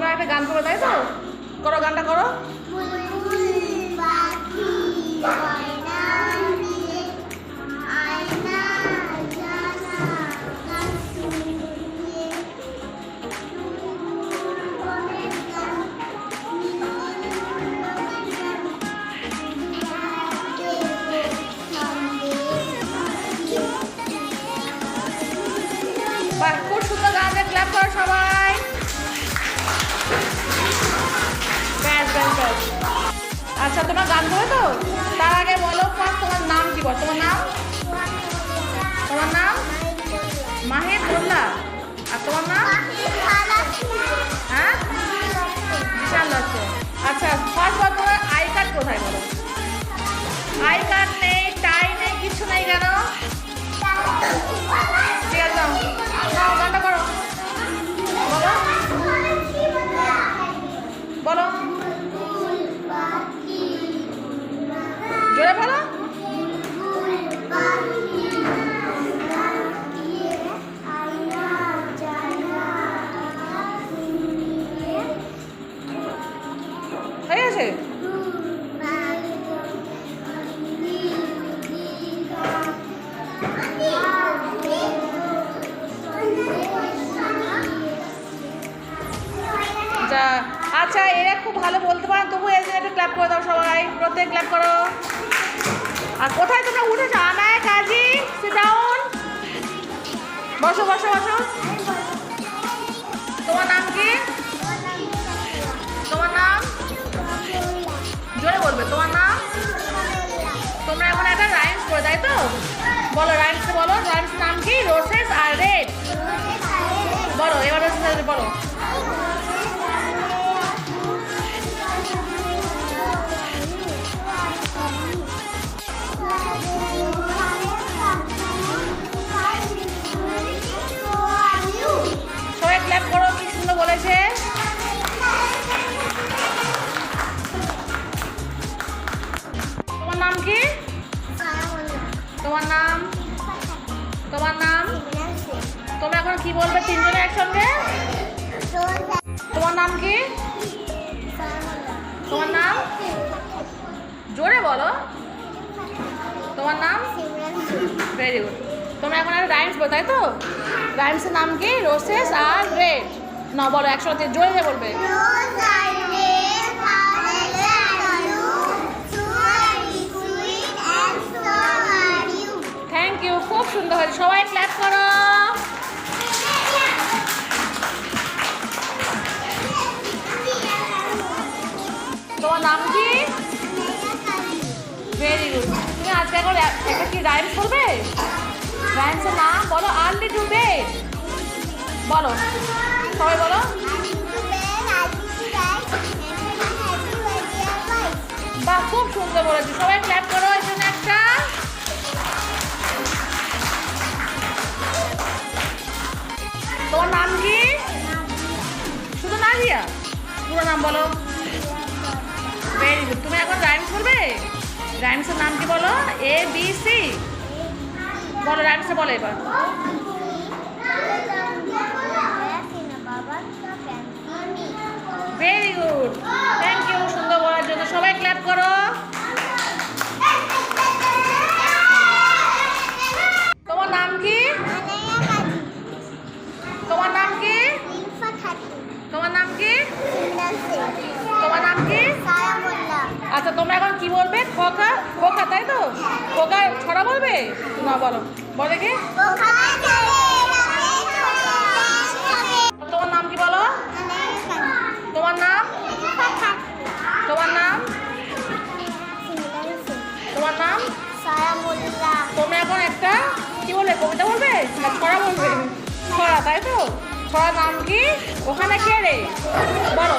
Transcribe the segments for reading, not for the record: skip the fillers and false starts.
তোমরা একটা গান করো, তাই তো? করো, গানটা করো। বাহ, খুব সুন্দর গান, ক্লাপ করো সবাই। ব্যাস ব্যাস ব্যাস। আচ্ছা, তোমার গান করো তো? তার আগে বলো ফার্স্ট তোমার নাম কি? বল তোমার নাম। তোমার নাম মাহিদ মোল্লা। আর তোমার নাম? হ্যাঁ, বিশাল লাগছে। আচ্ছা, ফার্স্ট বার তোমার আই কার্ড কোথায়? বলো। আই কার্ড নেই, টাই নেই, কিছু নেই কেন? ঠিক আছে, নাও গানটা করো। বলো বলো, জোরে বলো। হয়ে গেছে? আচ্ছা, এরা খুব ভালো বলতে পারেন, তবু এর জন্য একটা ক্লাপ করে দাও সবাই, প্রত্যেক ক্লাপ করো। আর কোথায় তোমরা উঠেছো? আনায়, কাজী, সিট ডাউন। বসো বসো বসো। তোমার নাম কি? তোমার নাম জোরে বলবে। তোমার নাম? তোমরা এখন একটা রাইমস করে, তাই তো? বলো, রাইমস বলো। রাইমস নাম কি? রোসেস আর রেড। বলো এবার, রোসেস বলো। সবাই ক্ল্যাপ করো, কি সুন্দর বলেছে। তোমার নাম কি? তোমার নাম? তোমার নাম? তোমরা এখন কি বলবে তিনজনে একসঙ্গে? তোমার নাম কি? তোমার নাম জোরে বলো। তোমার নাম? Very good. তোমরা এখন একটা রাইমস বলো, তাই তো? রাইমসের নাম কি? রোসেস আর রেড। না, বলো একসাথে, জোরে বলবে। থ্যাংক ইউ, খুব সুন্দর হয়েছে। সবাই ক্ল্যাপ করো। তোমার নাম কি? Very good. তুমি আজকে এখন একটা কি রাইমস বলবে? রাইমসের নাম বলো। Early to bed. বলো সবাই, বলো। বাহ, খুব সুন্দর বলেছি। সবাই ক্ল্যাপ করো এর জন্য একটা। তোমার নাম কি? শুধু নাজিয়া? পুরো নাম বলো। Very good. তুমি এখন রাইমস বলবে। রাইমসের নাম কি বলো? A B C. বলো, রাইমসে বলো এবার। ভেরি গুড, থ্যাংক ইউ সুন্দর বলার জন্য। সবাই ক্ল্যাপ করো। তোমার নাম কি? তোমার নাম কি? তোমার নাম কি? তোমার নাম কি? আচ্ছা, তোমরা এখন কি বলবে? খোকা, খোকা, তাই তো? খোকা ছড়া বলবে না? বলো, বলো দেখি। তোমার নাম কি বলো? তোমার নাম? তোমার নাম? তোমার নাম? তোমরা এখন একটা কি বলবে? কবিতা বলবে না ছড়া বলবে? ছড়া, তাই তো? ছড়ার নাম কি? ওখানে কে রে? বলো।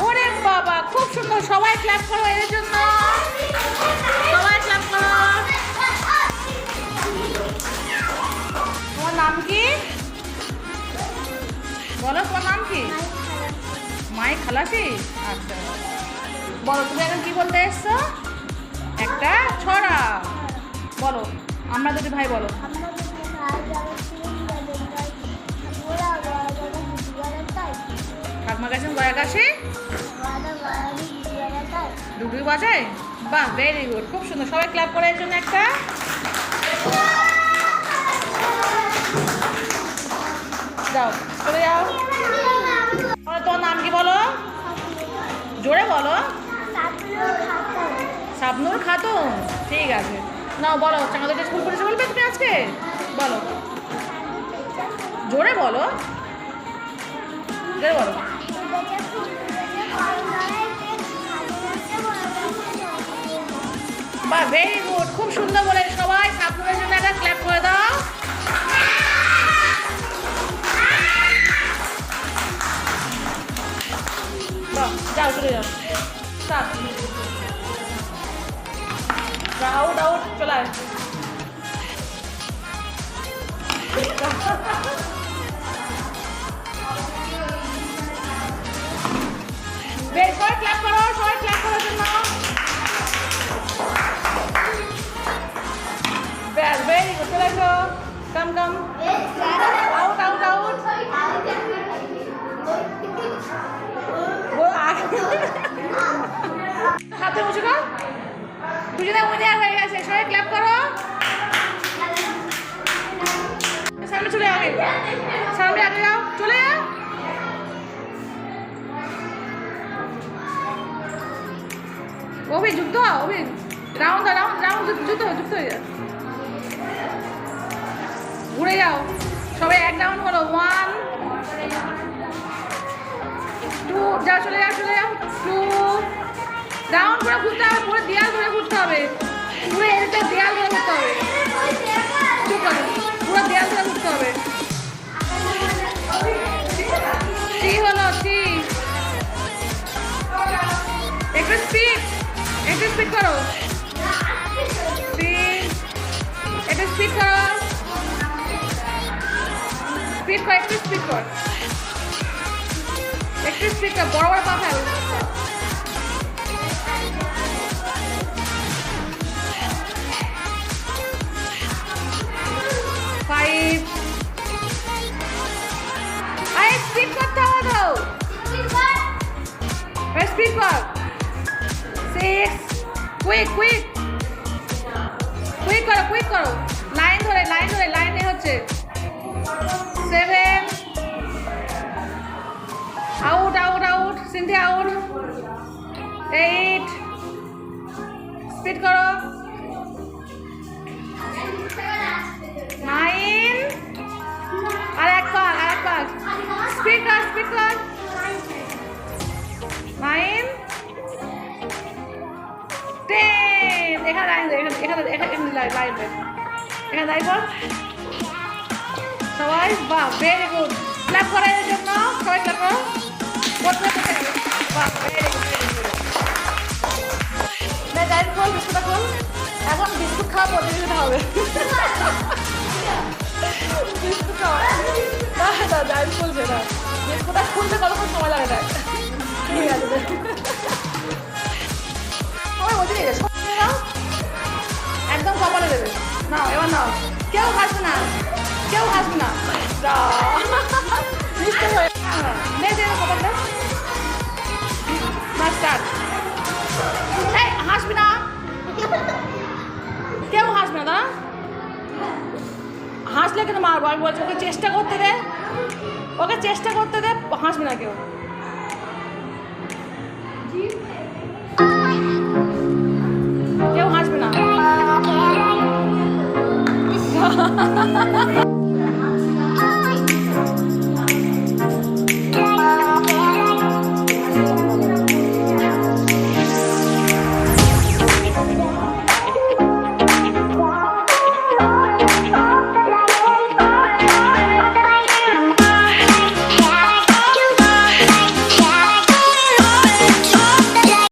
ওরে বাবা, খুব সুন্দর। সবাই ক্ল্যাপ করো এর জন্য। সবাই ক্ল্যাপ করো। তোমার নাম কি? বলো, তোমার নাম কি? মাই খালাসি। আচ্ছা, বলো তুমি এখন কি বলতে এসছো? একটা ছড়া। বলো, আমরা দুটি ভাই বলো। ঠাকুমা গেছেন গয়া কাশি, দুটোই বাজায়। বাহ, ভেরি গুড, খুব সুন্দর। সবাই ক্লাব করে এর জন্য একটা। যাও, চলে যাও। তোমার নাম কি বলো? জোরে বলো। শাবনুর খাতুন। ঠিক আছে, নাও বলো। চাঁদাটা স্কুল করেছে বলবে তুমি আজকে? বলো, জোরে বলো, জোরে বলো। বাহ, ভেরি গুড, খুব সুন্দর বলে। সবাই শাবনুরের জন্য একটা ক্ল্যাপ করে দাও। বাহ, যাও, চলে যাও। আউট আউট, চলে আয়। সবাই ক্ল্যাপ করো, সবাই ক্ল্যাপ করার জন্য। ব্যাস, ভেরি গুড, চলে এসো। কাম কাম, আউট আউট আউট। হাতে মুছে দাও। দুজনে উইনার হয়ে গেছে। সবাই ক্ল্যাপ করো। সামনে চলে যাও, সামনে আগে যাও, চলে যাও। অভি যুক্ত হও, অভি রাউন্ড রাউন্ড রাউন্ড যুক্ত হয়ে যাও। ঘুরে যাও, সবাই এক রাউন্ড হলো। 1 2, যাও, চলে যাও, চলে যাও। 2 রাউন্ড করে ঘুরতে হবে, পুরো দেয়াল ধরে ঘুরতে হবে, পুরো এদিকে দেয়াল ধরে ঘুরতে হবে। চুপ করো, পুরো দেয়াল ধরে ঘুরতে হবে। কি হলো? কি একটু স্পিড, একটু স্পিড করো। একটু স্পিড করো, স্পিড কর, একটু স্পিড কর, একটু স্পিড কর। বড় বড় পা ফেল। স্পিড করতে হবে তো, স্পিড কর। 6, কুইক কুইক কুইক করো, কুইক করো। লাইন ধরে, লাইন ধরে, লাইনে হচ্ছে। 7 out out out, Cynthia out. 8 speed করো। 9 আর এক পাক, আর এক পাক। স্পিড কর, স্পিড কর। 9 10 এখানে লাইন দে, এখানে লাইন দে, এখানে লাইন কর সবাই। বাহ, ভেরি গুড। ক্ল্যাপ করার জন্য সবাই ক্ল্যাপ করো। বাহ, very good, very good. Line খোল, বিস্কুটটা খোল। এখন বিস্কুট খাওয়া প্রতিযোগিতা হবে। বিস্কুট খাওয়া না, লাইন খুলছে না। বিস্কুটটা খুলতে কতক্ষণ সময় লাগে না। ঠিক আছে, সবাই বলতে নিয়ে যাচ্ছে। একদম কপালে দেবে। নাও, এবার নাও। কেউ হাসবে না, কেউ হাসবে না। কপালটা হাসবি না, কেউ হাসবে না। দাঁড়া, হাসলে কেন মারবো? আমি বলছি ওকে চেষ্টা করতে দে, ওকে চেষ্টা করতে দে, হাসবে না কেউ। কেউ হাসবে না।